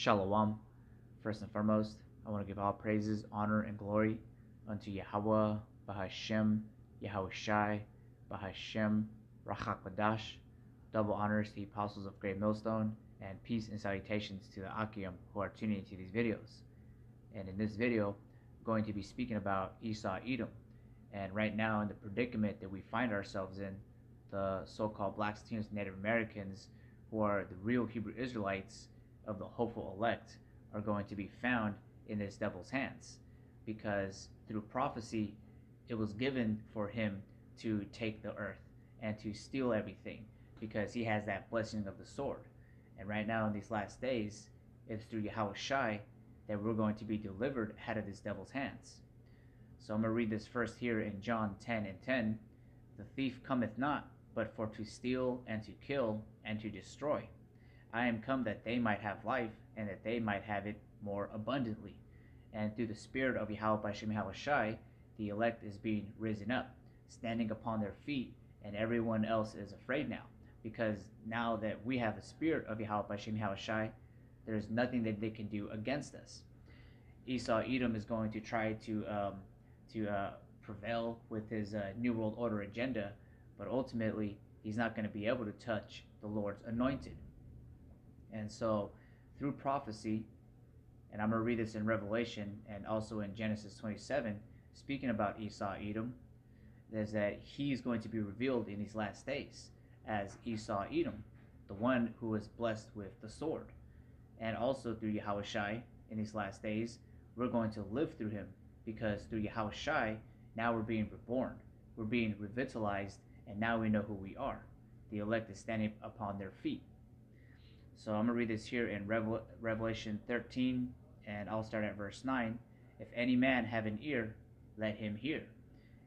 Shalom. First and foremost, I want to give all praises, honor, and glory unto Yahweh, Bahashem, Yahushai, Bahashem, Rachak Badash. Double honors to the apostles of Great Millstone, and peace and salutations to the Akim who are tuning into these videos. And in this video, I'm going to be speaking about Esau Edom. And right now, in the predicament that we find ourselves in, the so-called Black Latino Native Americans, who are the real Hebrew Israelites of the hopeful elect, are going to be found in this devil's hands, because through prophecy it was given for him to take the earth and to steal everything, because he has that blessing of the sword. And right now in these last days, it's through Yahushai that we're going to be delivered out of this devil's hands. So I'm going to read this first here in John 10:10. The thief cometh not, but for to steal and to kill and to destroy. I am come that they might have life, and that they might have it more abundantly. And through the spirit of Yahweh Bashem Yahushai, the elect is being risen up, standing upon their feet, and everyone else is afraid now. Because now that we have the spirit of Yahweh Bashem Yahushai, there's nothing that they can do against us. Esau Edom is going to try to prevail with his New World Order agenda, but ultimately he's not going to be able to touch the Lord's anointed. And so through prophecy, and I'm going to read this in Revelation and also in Genesis 27, speaking about Esau Edom, is that he's going to be revealed in these last days as Esau Edom, the one who was blessed with the sword. And also through Yahushai in these last days, we're going to live through him, because through Yahushai, now we're being reborn, we're being revitalized, and now we know who we are. The elect is standing upon their feet. So I'm going to read this here in Revelation 13, and I'll start at verse 9. If any man have an ear, let him hear.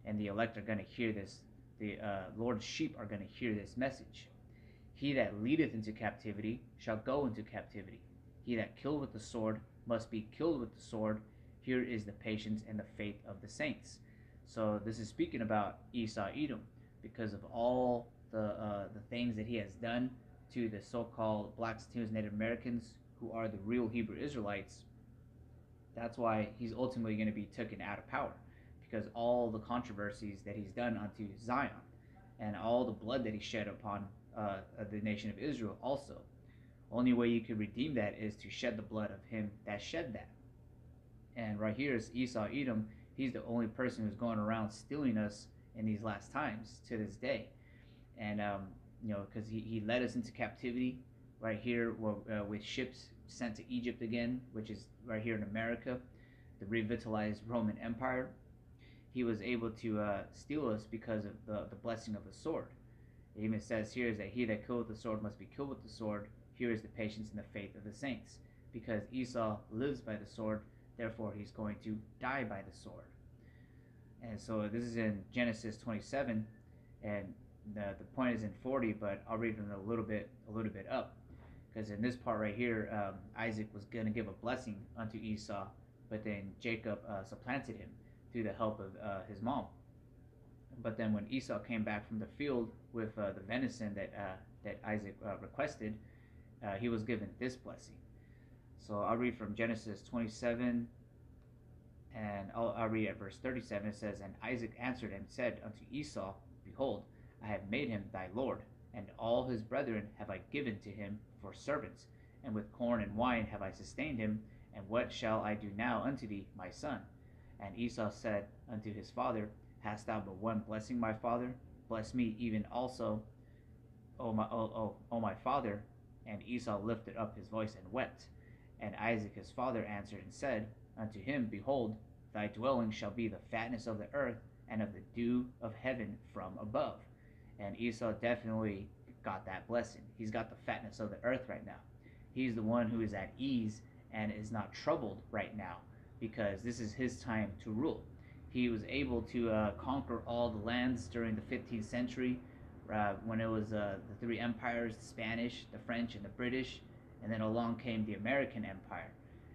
And the elect are going to hear this. The Lord's sheep are going to hear this message. He that leadeth into captivity shall go into captivity. He that killed with the sword must be killed with the sword. Here is the patience and the faith of the saints. So this is speaking about Esau Edom, because of all the things that he has done to the so-called Black Latino Native Americans, who are the real Hebrew Israelites. That's why he's ultimately going to be taken out of power, because all the controversies that he's done unto Zion, and all the blood that he shed upon the nation of Israel also. Only way you can redeem that is to shed the blood of him that shed that. And right here is Esau Edom. He's the only person who's going around stealing us in these last times to this day. And because he led us into captivity right here with ships sent to Egypt again, which is right here in America, the revitalized Roman Empire. He was able to steal us because of the blessing of the sword. It even says here is that he that killeth the sword must be killed with the sword. Here is the patience and the faith of the saints. Because Esau lives by the sword, therefore he's going to die by the sword. And so this is in Genesis 27, and the point is in 40, but I'll read it a little bit up, because in this part right here, Isaac was going to give a blessing unto Esau, but then Jacob supplanted him through the help of his mom. But then when Esau came back from the field with the venison that Isaac requested, he was given this blessing. So I'll read from Genesis 27, and I'll read at verse 37. It says, And Isaac answered and said unto Esau, Behold, I have made him thy lord, and all his brethren have I given to him for servants, and with corn and wine have I sustained him, and what shall I do now unto thee, my son? And Esau said unto his father, Hast thou but one blessing, my father? Bless me even also, O my father. And Esau lifted up his voice and wept. And Isaac his father answered and said unto him, Behold, thy dwelling shall be the fatness of the earth, and of the dew of heaven from above. And Esau definitely got that blessing. He's got the fatness of the earth right now. He's the one who is at ease and is not troubled right now, because this is his time to rule. He was able to conquer all the lands during the 15th century, when it was the three empires, the Spanish, the French, and the British, and then along came the American Empire.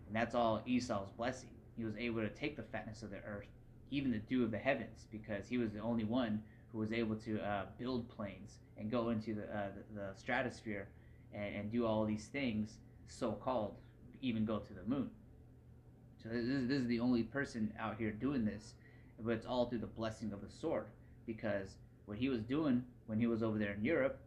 And that's all Esau's blessing. He was able to take the fatness of the earth, even the dew of the heavens, because he was the only one who was able to build planes and go into the stratosphere and do all these things, so-called, even go to the moon. So this is the only person out here doing this, but it's all through the blessing of the sword, because what he was doing when he was over there in Europe,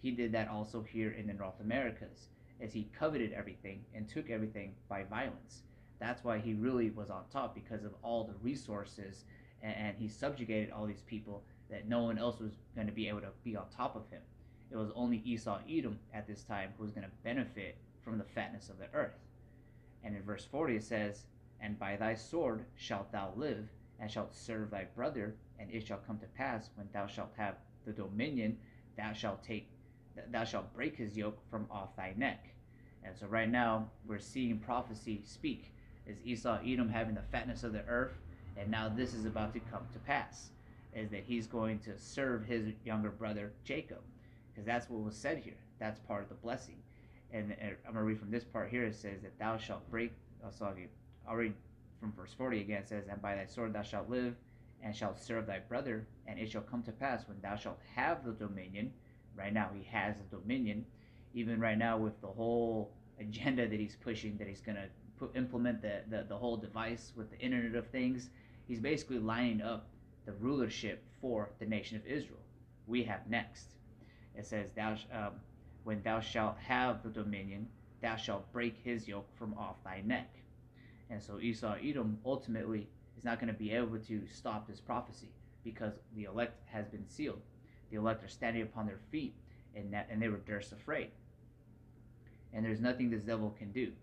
he did that also here in the North Americas, as he coveted everything and took everything by violence. That's why he really was on top, because of all the resources, and he subjugated all these people that no one else was going to be able to be on top of him. It was only Esau Edom at this time who was going to benefit from the fatness of the earth. And in verse 40 it says, "And by thy sword shalt thou live, and shalt serve thy brother, and it shall come to pass, when thou shalt have the dominion, thou shalt break his yoke from off thy neck." And so right now we're seeing prophecy speak, is Esau Edom having the fatness of the earth, and now this is about to come to pass, is that he's going to serve his younger brother Jacob, because that's what was said here. That's part of the blessing. And I'm going to read from this part here. It says that thou shalt break, I'll read from verse 40 again. It says, "And by thy sword thou shalt live, and shalt serve thy brother, and it shall come to pass, when thou shalt have the dominion." Right now he has the dominion. Even right now with the whole agenda that he's pushing, that he's going to implement the whole device with the Internet of Things, he's basically lining up the rulership for the nation of Israel. We have next. It says, "When thou shalt have the dominion, thou shalt break his yoke from off thy neck." And so Esau Edom ultimately is not going to be able to stop this prophecy, because the elect has been sealed. The elect are standing upon their feet, and they were durst afraid. And there's nothing this devil can do,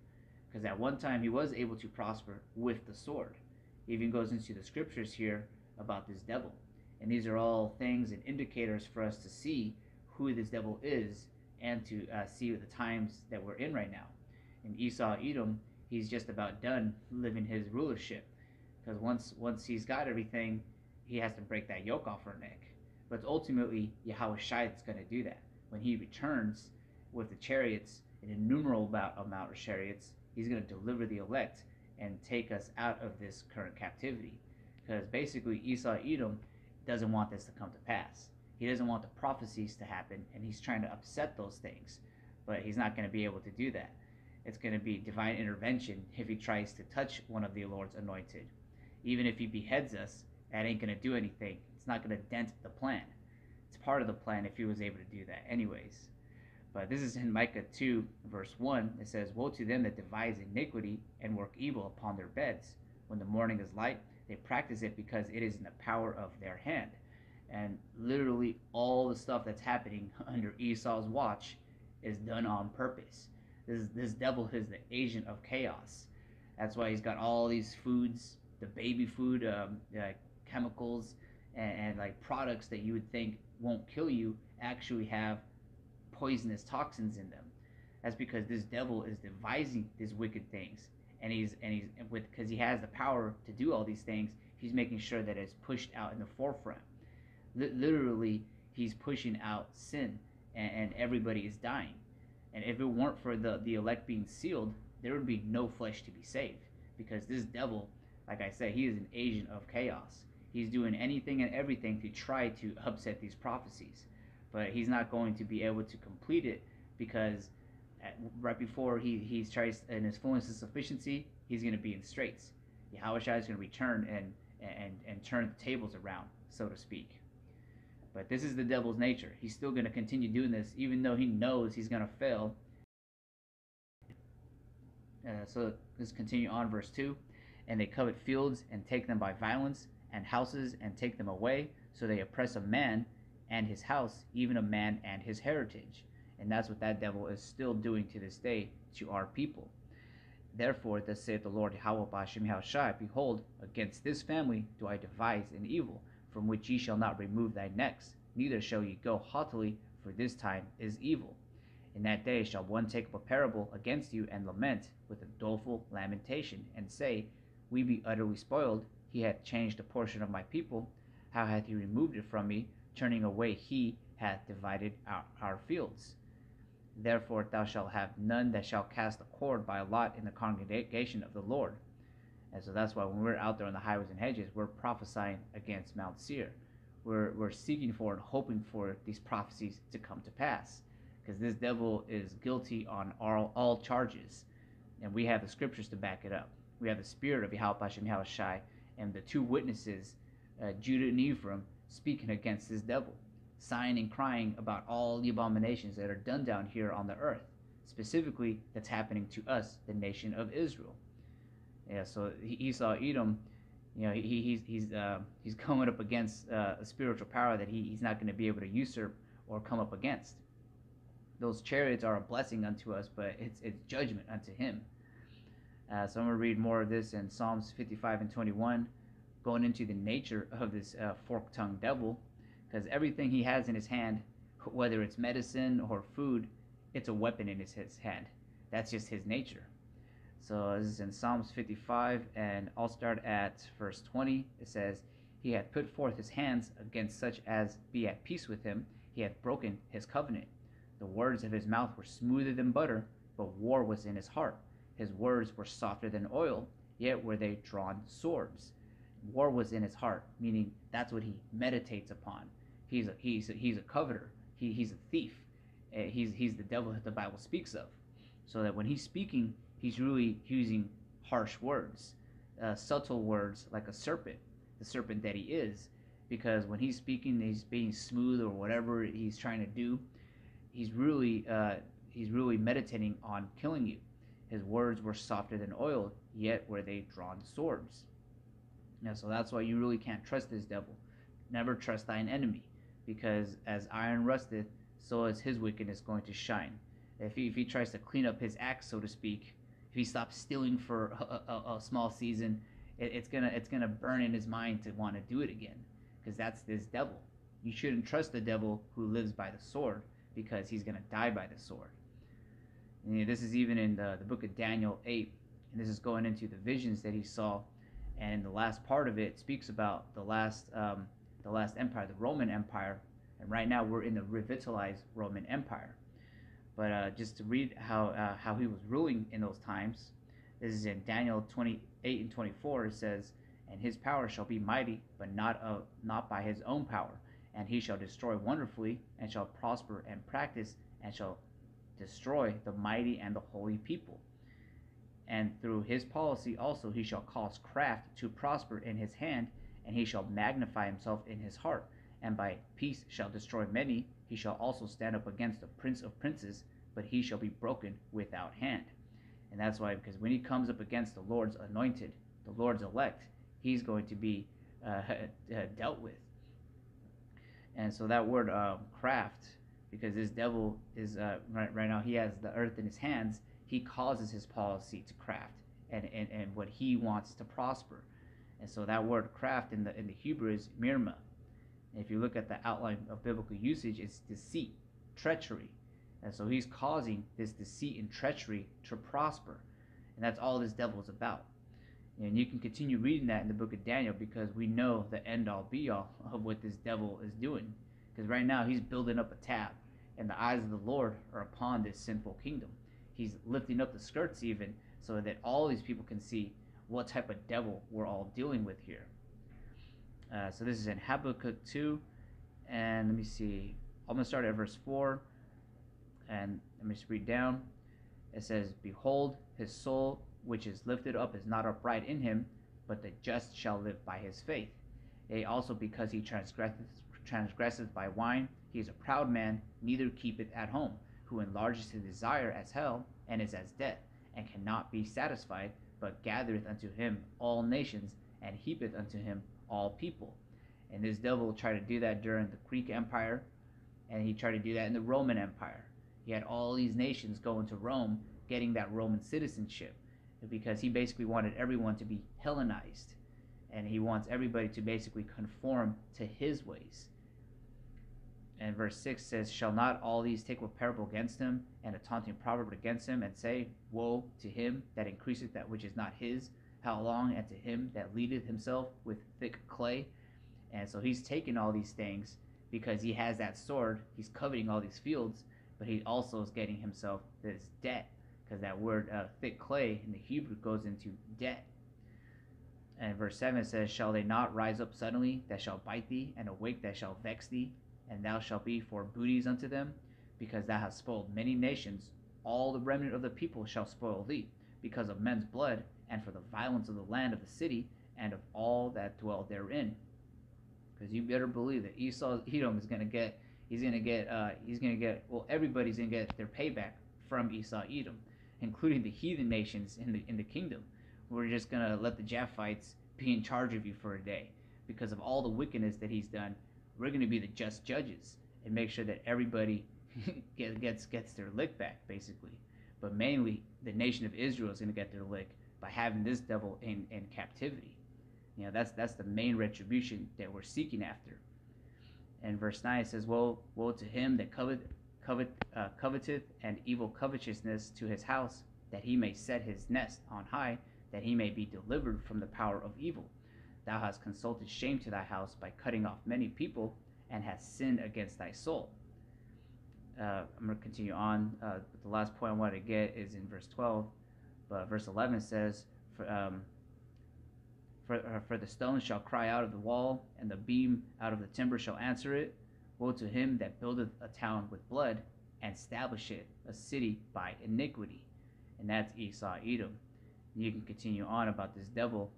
because at one time he was able to prosper with the sword. He even goes into the scriptures here about this devil. And these are all things and indicators for us to see who this devil is, and to see the times that we're in right now. And Esau Edom, he's just about done living his rulership, because once he's got everything, he has to break that yoke off her neck. But ultimately Yahweh Shai is going to do that. When he returns with the chariots, an innumerable amount of chariots, he's going to deliver the elect and take us out of this current captivity. Because basically Esau Edom doesn't want this to come to pass. He doesn't want the prophecies to happen, and he's trying to upset those things. But he's not going to be able to do that. It's going to be divine intervention if he tries to touch one of the Lord's anointed. Even if he beheads us, that ain't going to do anything. It's not going to dent the plan. It's part of the plan if he was able to do that anyways. But this is in Micah 2, verse 1. It says, "Woe to them that devise iniquity and work evil upon their beds. When the morning is light, they practice it, because it is in the power of their hand." And literally all the stuff that's happening under Esau's watch is done on purpose. This devil is the agent of chaos. That's why he's got all these foods, the baby food, chemicals, and like products that you would think won't kill you actually have poisonous toxins in them. That's because this devil is devising these wicked things, and because he has the power to do all these things, he's making sure that it's pushed out in the forefront. Literally, he's pushing out sin, and everybody is dying. And if it weren't for the elect being sealed, there would be no flesh to be saved, because this devil, like I said, he is an agent of chaos. He's doing anything and everything to try to upset these prophecies, but he's not going to be able to complete it, because right before he tries in his fullness of sufficiency, he's going to be in straits. Yahweh Shai is going to return and turn the tables around, so to speak. But this is the devil's nature. He's still going to continue doing this, even though he knows he's going to fail. So let's continue on, verse 2. "And they covet fields, and take them by violence, and houses, and take them away. So they oppress a man and his house, even a man and his heritage." And that's what that devil is still doing to this day to our people. "Therefore, thus saith the Lord Yahweh Ba'ashem Yahushai, Behold, against this family do I devise an evil, from which ye shall not remove thy necks, neither shall ye go haughtily, for this time is evil. In that day shall one take up a parable against you, and lament with a doleful lamentation, and say, We be utterly spoiled. He hath changed a portion of my people. How hath he removed it from me? Turning away he hath divided our fields. Therefore thou shalt have none that shall cast a cord by a lot in the congregation of the Lord." And so that's why when we're out there on the highways and hedges, we're prophesying against Mount Seir. We're seeking for and hoping for these prophecies to come to pass, because this devil is guilty on all charges. And we have the scriptures to back it up. We have the spirit of Yahweh Hashem Yahushai and the two witnesses, Judah and Ephraim, speaking against this devil, sighing and crying about all the abominations that are done down here on the earth, specifically that's happening to us, the nation of Israel. Yeah, so Esau, Edom, he's coming up against a spiritual power that he's not going to be able to usurp or come up against. Those chariots are a blessing unto us, but it's judgment unto him. So I'm going to read more of this in Psalms 55 and 21, going into the nature of this fork-tongued devil, because everything he has in his hand, whether it's medicine or food, it's a weapon in his hand. That's just his nature. So this is in Psalms 55, and I'll start at verse 20. It says, "He hath put forth his hands against such as be at peace with him. He hath broken his covenant. The words of his mouth were smoother than butter, but war was in his heart. His words were softer than oil, yet were they drawn swords." War was in his heart, meaning that's what he meditates upon. He's a coveter. He's a thief. He's the devil that the Bible speaks of. So that when he's speaking, he's really using harsh words, subtle words, like a serpent, the serpent that he is. Because when he's speaking, he's being smooth or whatever he's trying to do. He's really meditating on killing you. His words were softer than oil, yet were they drawn swords. Yeah, so that's why you really can't trust this devil. Never trust thine enemy, because as iron rusteth, so is his wickedness going to shine. If he tries to clean up his act, so to speak, if he stops stealing for a small season, it's gonna burn in his mind to want to do it again, because that's this devil. You shouldn't trust the devil who lives by the sword, because he's gonna die by the sword. And this is even in the book of Daniel 8, and this is going into the visions that he saw. And in the last part of it speaks about the last empire, the Roman Empire. And right now we're in the revitalized Roman Empire. But just to read how he was ruling in those times, this is in Daniel 28 and 24. It says, "And his power shall be mighty, but not by his own power. And he shall destroy wonderfully, and shall prosper and practice, and shall destroy the mighty and the holy people. And through his policy also he shall cause craft to prosper in his hand, and he shall magnify himself in his heart, and by peace shall destroy many. He shall also stand up against the prince of princes, but he shall be broken without hand." And that's why, because when he comes up against the Lord's anointed, the Lord's elect, he's going to be dealt with. And so that word craft, because this devil is right now, he has the earth in his hands. He causes his policy to craft and what he wants to prosper. And so that word craft in the Hebrew is mirma. And if you look at the outline of biblical usage, it's deceit, treachery. And so he's causing this deceit and treachery to prosper. And that's all this devil is about. And you can continue reading that in the book of Daniel, because we know the end-all be-all of what this devil is doing. Because right now he's building up a tab, and the eyes of the Lord are upon this sinful kingdom. He's lifting up the skirts even, so that all these people can see what type of devil we're all dealing with here. So this is in Habakkuk 2, and let me see. I'm going to start at verse 4, and let me just read down. It says, "Behold, his soul which is lifted up is not upright in him, but the just shall live by his faith. Yea, also because he transgresseth by wine, he is a proud man, neither keepeth at home, who enlarges his desire as hell, and is as death, and cannot be satisfied, but gathereth unto him all nations, and heapeth unto him all people." And this devil tried to do that during the Greek Empire, and he tried to do that in the Roman Empire. He had all these nations going to Rome, getting that Roman citizenship, because he basically wanted everyone to be Hellenized, and he wants everybody to basically conform to his ways. And verse 6 says, "Shall not all these take a parable against him, and a taunting proverb against him, and say, Woe to him that increaseth that which is not his? How long? And to him that leadeth himself with thick clay?" And so he's taking all these things because he has that sword. He's coveting all these fields, but he also is getting himself this debt, because that word thick clay in the Hebrew goes into debt. And verse 7 says, "Shall they not rise up suddenly that shall bite thee, and awake that shall vex thee? And thou shalt be for booties unto them, because thou hast spoiled many nations. All the remnant of the people shall spoil thee. because of men's blood, and for the violence of the land of the city, and of all that dwell therein. Because you better believe that Esau Edom is gonna get, well, everybody's gonna get their payback from Esau Edom, including the heathen nations in the kingdom. We're just gonna let the Japhites be in charge of you for a day because of all the wickedness that he's done. We're gonna be the just judges and make sure that everybody gets their lick back, basically. But mainly, the nation of Israel is gonna get their lick by having this devil in captivity. That's the main retribution that we're seeking after. And verse 9 says, woe to him that coveteth and evil covetousness to his house, that he may set his nest on high, that he may be delivered from the power of evil. Thou hast consulted shame to thy house by cutting off many people, and hast sinned against thy soul. I'm going to continue on. The last point I want to get is in verse 12. But verse 11 says, for the stone shall cry out of the wall, and the beam out of the timber shall answer it. Woe to him that buildeth a town with blood, and establisheth a city by iniquity. And that's Esau Edom. And you can continue on about this devil.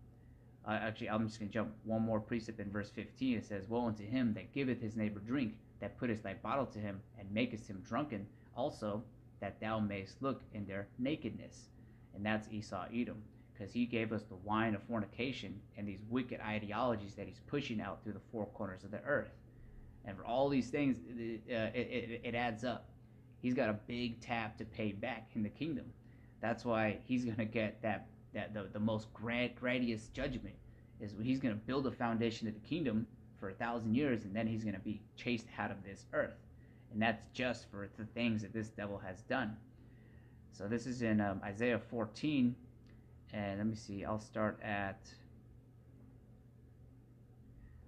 Actually, I'm just going to jump one more precept in verse 15. It says, woe unto him that giveth his neighbor drink, that puttest thy bottle to him, and makest him drunken, also that thou mayest look in their nakedness. And that's Esau Edom, because he gave us the wine of fornication and these wicked ideologies that he's pushing out through the four corners of the earth. And for all these things, it adds up. He's got a big tab to pay back in the kingdom. That's why he's going to get the most grandiose judgment. Is he's going to build a foundation of the kingdom for 1,000 years, and then he's going to be chased out of this earth. And that's just for the things that this devil has done. So this is in Isaiah 14, and let me see. I'll start at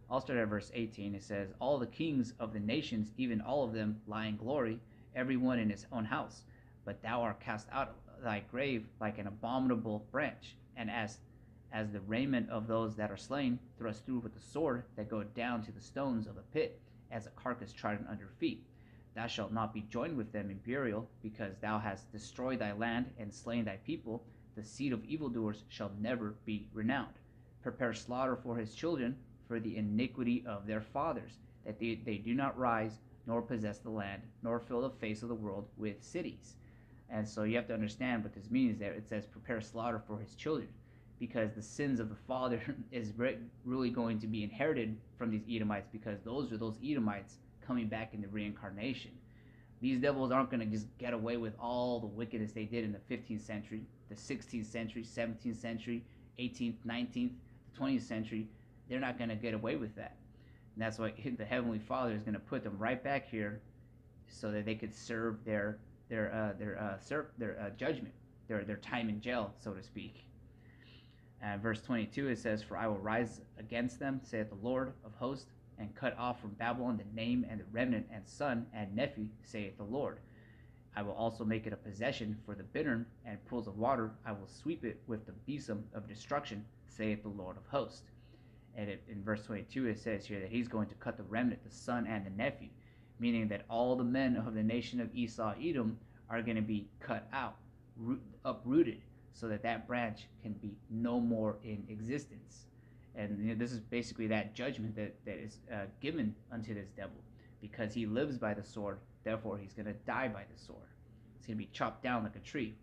verse 18. It says, all the kings of the nations, even all of them, lie in glory, everyone in his own house. But thou art cast out of thy grave like an abominable branch, and as the raiment of those that are slain, thrust through with the sword, that go down to the stones of the pit, as a carcass trodden under feet. Thou shalt not be joined with them in burial, because thou hast destroyed thy land and slain thy people. The seed of evildoers shall never be renowned. Prepare slaughter for his children, for the iniquity of their fathers, that they do not rise, nor possess the land, nor fill the face of the world with cities. And so you have to understand what this means there. It says, prepare slaughter for his children, because the sins of the father is really going to be inherited from these Edomites, because those are those Edomites coming back in the reincarnation. These devils aren't going to just get away with all the wickedness they did in the 15th century, the 16th century, 17th century, 18th, 19th, the 20th century. They're not going to get away with that. And that's why the Heavenly Father is going to put them right back here so that they could serve their judgment, their time in jail, so to speak. Verse 22, it says, for I will rise against them, saith the Lord of hosts, and cut off from Babylon the name and the remnant and son and nephew, saith the Lord. I will also make it a possession for the bittern, and pools of water I will sweep it with the besom of destruction, saith the Lord of hosts. And in verse 22 it says here that he's going to cut the remnant, the son and the nephew, meaning that all the men of the nation of Esau Edom are going to be cut out, uprooted, so that branch can be no more in existence. And this is basically that judgment that is given unto this devil, because he lives by the sword, therefore he's going to die by the sword. He's going to be chopped down like a tree.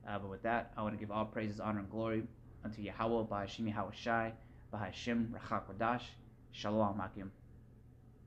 But with that, I want to give all praises, honor, and glory unto Yahweh, Ba'ashim Yahweh Shai, Ba'Hashem Rachak Wadash, Shalom Akim.